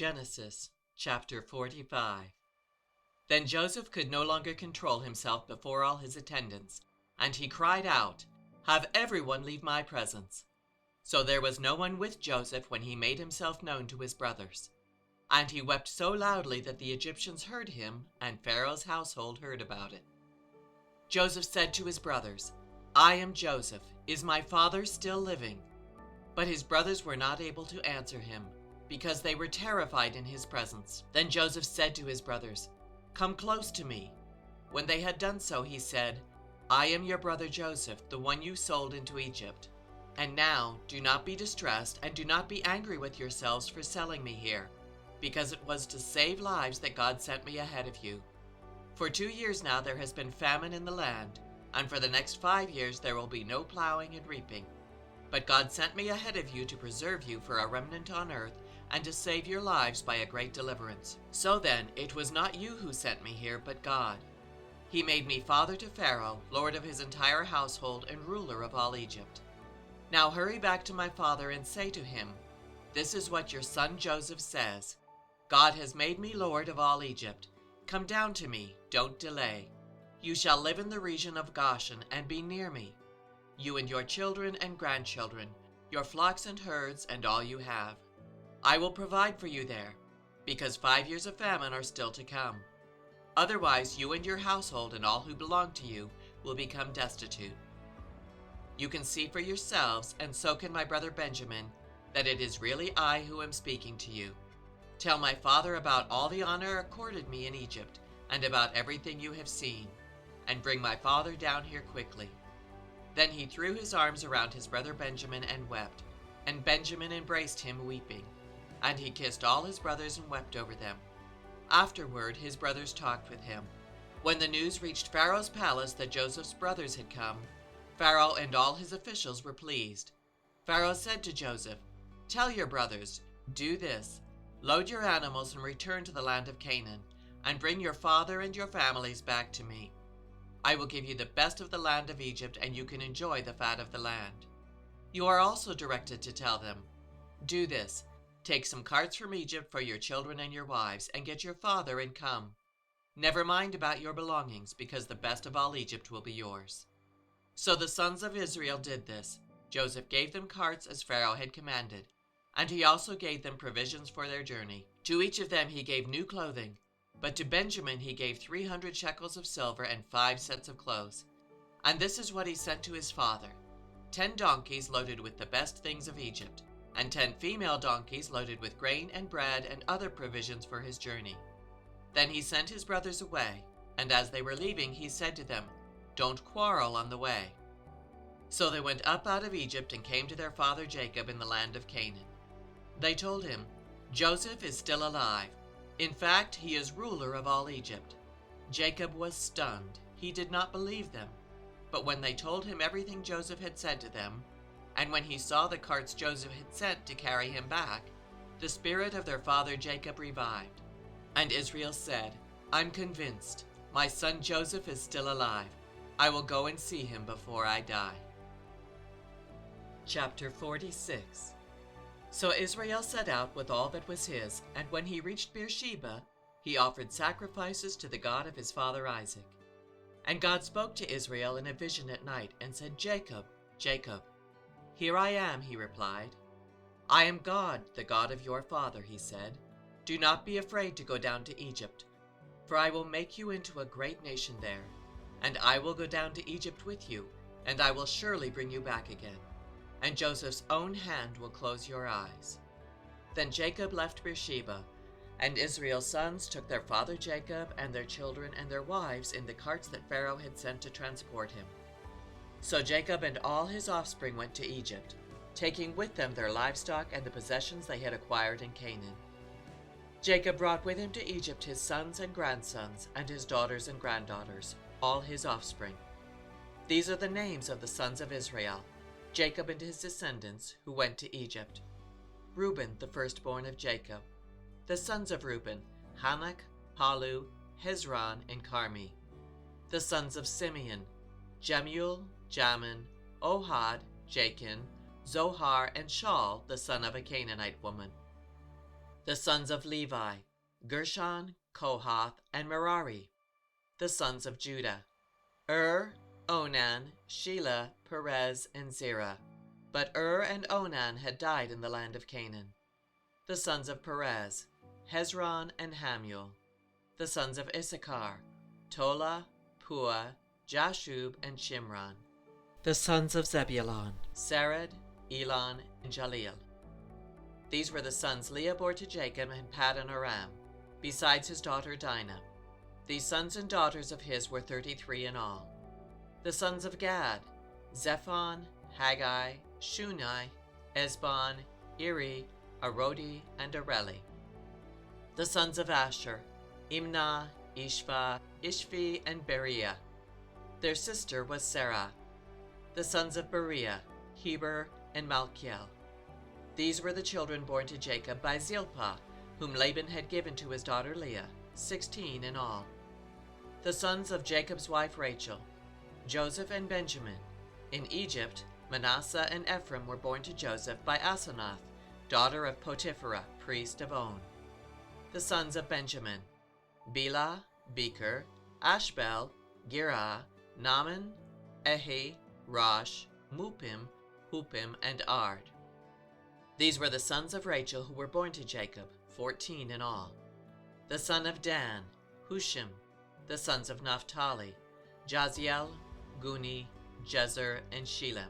Genesis chapter 45. Then Joseph could no longer control himself before all his attendants, and he cried out, "Have everyone leave my presence." So there was no one with Joseph when he made himself known to his brothers. And he wept so loudly that the Egyptians heard him, and Pharaoh's household heard about it. Joseph said to his brothers, "I am Joseph. Is my father still living?" But his brothers were not able to answer him, because they were terrified in his presence. Then Joseph said to his brothers, "Come close to me." When they had done so, he said, "I am your brother Joseph, the one you sold into Egypt. And now do not be distressed, and do not be angry with yourselves for selling me here, because it was to save lives that God sent me ahead of you. For 2 years now there has been famine in the land, and for the next 5 years there will be no plowing and reaping. But God sent me ahead of you to preserve you for a remnant on earth, and to save your lives by a great deliverance. So then, it was not you who sent me here, but God. He made me father to Pharaoh, lord of his entire household, and ruler of all Egypt. Now hurry back to my father and say to him, 'This is what your son Joseph says. God has made me lord of all Egypt. Come down to me, don't delay. You shall live in the region of Goshen and be near me, you and your children and grandchildren, your flocks and herds, and all you have. I will provide for you there, because 5 years of famine are still to come. Otherwise, you and your household and all who belong to you will become destitute. You can see for yourselves, and so can my brother Benjamin, that it is really I who am speaking to you. Tell my father about all the honor accorded me in Egypt, and about everything you have seen, and bring my father down here quickly.' Then he threw his arms around his brother Benjamin and wept, and Benjamin embraced him weeping. And he kissed all his brothers and wept over them. Afterward his brothers talked with him. When the news reached Pharaoh's palace that Joseph's brothers had come, Pharaoh and all his officials were pleased. Pharaoh said to Joseph, 'Tell your brothers, do this: load your animals and return to the land of Canaan, and bring your father and your families back to me. I will give you the best of the land of Egypt, and you can enjoy the fat of the land.' You are also directed to tell them, 'Do this: take some carts from Egypt for your children and your wives, and get your father and come. Never mind about your belongings, because the best of all Egypt will be yours.' So the sons of Israel did this. Joseph gave them carts as Pharaoh had commanded, and he also gave them provisions for their journey. To each of them he gave new clothing, but to Benjamin he gave 300 shekels of silver and 5 sets of clothes. And this is what he sent to his father: 10 donkeys loaded with the best things of Egypt, and 10 female donkeys loaded with grain and bread and other provisions for his journey. Then he sent his brothers away, and as they were leaving he said to them, 'Don't quarrel on the way.' So they went up out of Egypt and came to their father Jacob in the land of Canaan. They told him, 'Joseph is still alive. In fact, he is ruler of all Egypt.' Jacob was stunned. He did not believe them. But when they told him everything Joseph had said to them, and when he saw the carts Joseph had sent to carry him back, the spirit of their father Jacob revived. And Israel said, 'I'm convinced. My son Joseph is still alive. I will go and see him before I die.'" Chapter 46. So Israel set out with all that was his, and when he reached Beersheba, he offered sacrifices to the God of his father Isaac. And God spoke to Israel in a vision at night and said, "Jacob, Jacob." "Here I am," he replied. "I am God, the God of your father," he said. "Do not be afraid to go down to Egypt, for I will make you into a great nation there. And I will go down to Egypt with you, and I will surely bring you back again. And Joseph's own hand will close your eyes." Then Jacob left Beersheba, and Israel's sons took their father Jacob and their children and their wives in the carts that Pharaoh had sent to transport him. So Jacob and all his offspring went to Egypt, taking with them their livestock and the possessions they had acquired in Canaan. Jacob brought with him to Egypt his sons and grandsons, and his daughters and granddaughters, all his offspring. These are the names of the sons of Israel, Jacob and his descendants, who went to Egypt. Reuben, the firstborn of Jacob. The sons of Reuben, Hanok, Palu, Hezron, and Carmi. The sons of Simeon, Jemuel, Jamin, Ohad, Jachin, Zohar, and Shaul, the son of a Canaanite woman. The sons of Levi, Gershon, Kohath, and Merari. The sons of Judah, Onan, Shelah, Perez, and Zerah. But and Onan had died in the land of Canaan. The sons of Perez, Hezron, and Hamuel. The sons of Issachar, Tola, Pua, Jashub, and Shimron. The sons of Zebulun, Sered, Elon, and Jaleel. These were the sons Leah bore to Jacob in Paddan Aram, besides his daughter Dinah. These sons and daughters of his were 33 in all. The sons of Gad, Zephon, Haggai, Shunai, Esbon, Eri, Arodi, and Areli. The sons of Asher, Imnah, Ishva, Ishvi, and Beriah. Their sister was Sarah. The sons of Beriah, Heber, and Malchiel. These were the children born to Jacob by Zilpah, whom Laban had given to his daughter Leah, 16 in all. The sons of Jacob's wife Rachel, Joseph and Benjamin. In Egypt, Manasseh and Ephraim were born to Joseph by Asenath, daughter of Potipharah, priest of On. The sons of Benjamin, Bela, Becher, Ashbel, Girah, Naaman, Ehi, Rosh, Mupim, Hupim, and Ard. These were the sons of Rachel who were born to Jacob, 14 in all. The son of Dan, Hushim. The sons of Naphtali, Jaziel, Guni, Jezer, and Shilem.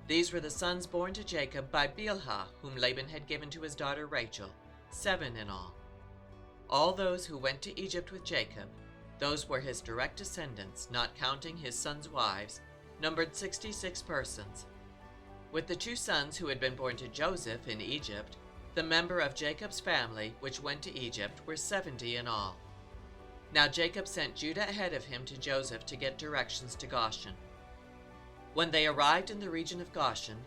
These were the sons born to Jacob by Bilhah, whom Laban had given to his daughter Rachel, 7 in all. All those who went to Egypt with Jacob, those were his direct descendants, not counting his sons' wives, numbered 66 persons. With the 2 sons who had been born to Joseph in Egypt, the member of Jacob's family which went to Egypt were 70 in all. Now Jacob sent Judah ahead of him to Joseph to get directions to Goshen. When they arrived in the region of Goshen,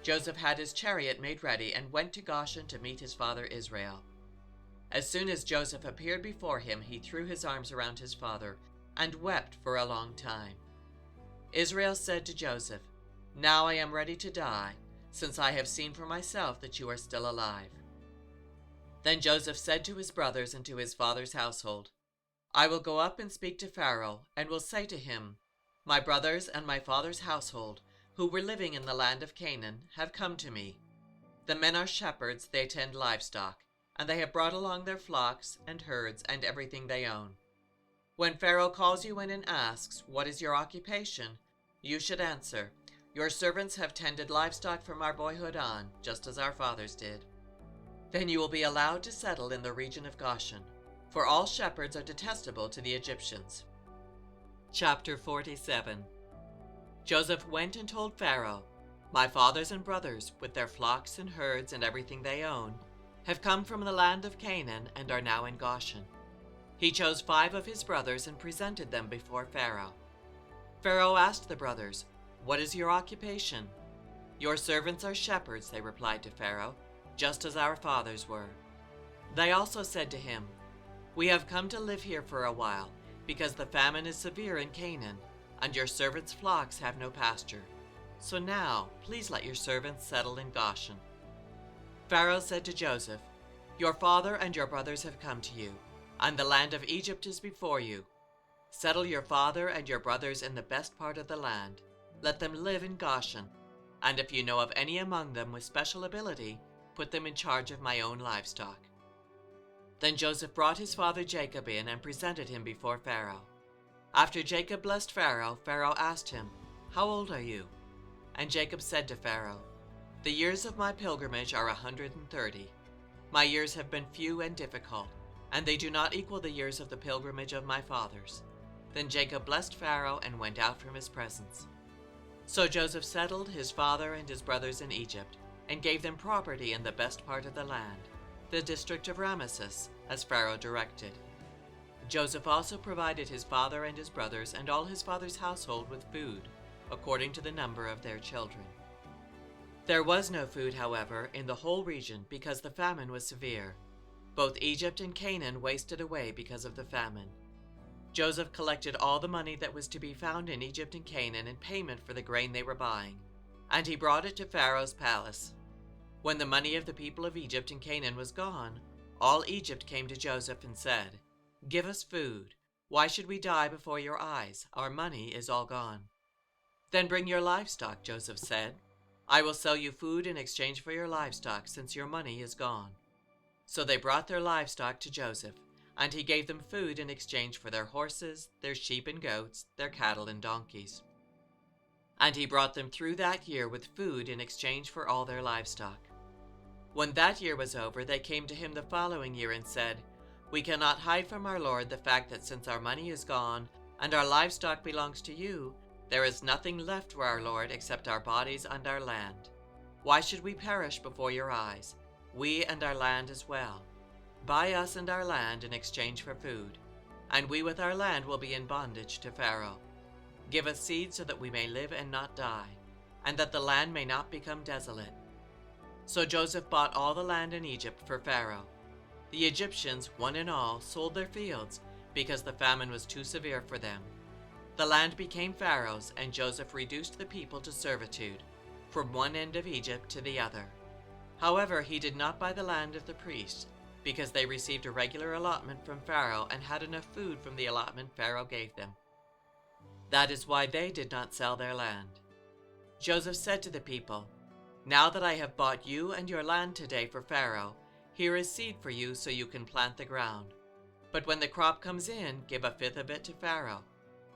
Joseph had his chariot made ready and went to Goshen to meet his father Israel. As soon as Joseph appeared before him, he threw his arms around his father and wept for a long time. Israel said to Joseph, "Now I am ready to die, since I have seen for myself that you are still alive." Then Joseph said to his brothers and to his father's household, "I will go up and speak to Pharaoh, and will say to him, 'My brothers and my father's household, who were living in the land of Canaan, have come to me. The men are shepherds, they tend livestock, and they have brought along their flocks and herds and everything they own. When Pharaoh calls you in and asks, "What is your occupation?" you should answer, "Your servants have tended livestock from our boyhood on, just as our fathers did." Then you will be allowed to settle in the region of Goshen, for all shepherds are detestable to the Egyptians. Chapter 47. Joseph went and told Pharaoh, "My fathers and brothers, with their flocks and herds and everything they own, have come from the land of Canaan and are now in Goshen." He chose 5 of his brothers and presented them before Pharaoh. Pharaoh asked the brothers, "What is your occupation?" "Your servants are shepherds," they replied to Pharaoh, "just as our fathers were." They also said to him, "We have come to live here for a while, because the famine is severe in Canaan, and your servants' flocks have no pasture. So now, please let your servants settle in Goshen." Pharaoh said to Joseph, "Your father and your brothers have come to you, and the land of Egypt is before you. Settle your father and your brothers in the best part of the land. Let them live in Goshen, and if you know of any among them with special ability, put them in charge of my own livestock." Then Joseph brought his father Jacob in and presented him before Pharaoh. After Jacob blessed Pharaoh, Pharaoh asked him, "How old are you?" And Jacob said to Pharaoh, "The years of my pilgrimage are 130. My years have been few and difficult, and they do not equal the years of the pilgrimage of my fathers." Then Jacob blessed Pharaoh and went out from his presence. So Joseph settled his father and his brothers in Egypt, and gave them property in the best part of the land, the district of Ramesses, as Pharaoh directed. Joseph also provided his father and his brothers and all his father's household with food, according to the number of their children. There was no food, however, in the whole region because the famine was severe. Both Egypt and Canaan wasted away because of the famine. Joseph collected all the money that was to be found in Egypt and Canaan in payment for the grain they were buying, and he brought it to Pharaoh's palace. When the money of the people of Egypt and Canaan was gone, all Egypt came to Joseph and said, "Give us food. Why should we die before your eyes? Our money is all gone." "Then bring your livestock," Joseph said. "I will sell you food in exchange for your livestock, since your money is gone." So they brought their livestock to Joseph, and he gave them food in exchange for their horses, their sheep and goats, their cattle and donkeys. And he brought them through that year with food in exchange for all their livestock. When that year was over, they came to him the following year and said, "We cannot hide from our Lord the fact that since our money is gone and our livestock belongs to you, there is nothing left for our Lord except our bodies and our land. Why should we perish before your eyes, we and our land as well? Buy us and our land in exchange for food, and we with our land will be in bondage to Pharaoh. Give us seed so that we may live and not die, and that the land may not become desolate." So Joseph bought all the land in Egypt for Pharaoh. The Egyptians, one and all, sold their fields because the famine was too severe for them. The land became Pharaoh's, and Joseph reduced the people to servitude, from one end of Egypt to the other. However, he did not buy the land of the priests, because they received a regular allotment from Pharaoh and had enough food from the allotment Pharaoh gave them. That is why they did not sell their land. Joseph said to the people, "Now that I have bought you and your land today for Pharaoh, here is seed for you so you can plant the ground. But when the crop comes in, give a fifth of it to Pharaoh.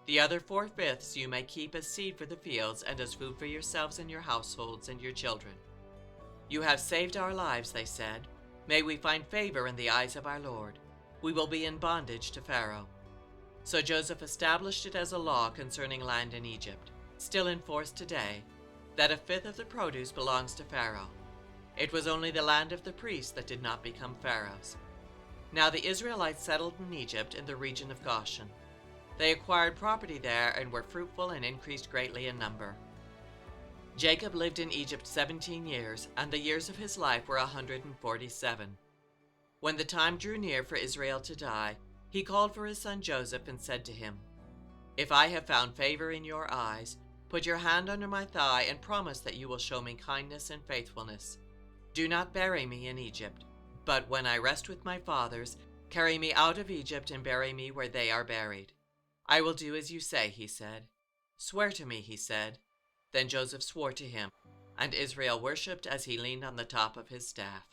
The other 4/5 you may keep as seed for the fields and as food for yourselves and your households and your children." "You have saved our lives," they said. "May we find favor in the eyes of our Lord. We will be in bondage to Pharaoh." So Joseph established it as a law concerning land in Egypt, still in force today, that a fifth of the produce belongs to Pharaoh. It was only the land of the priests that did not become Pharaoh's. Now the Israelites settled in Egypt in the region of Goshen. They acquired property there and were fruitful and increased greatly in number. Jacob lived in Egypt 17 years, and the years of his life were 147. When the time drew near for Israel to die, he called for his son Joseph and said to him, "If I have found favor in your eyes, put your hand under my thigh and promise that you will show me kindness and faithfulness. Do not bury me in Egypt, but when I rest with my fathers, carry me out of Egypt and bury me where they are buried." "I will do as you say," he said. "Swear to me," he said. Then Joseph swore to him, and Israel worshipped as he leaned on the top of his staff.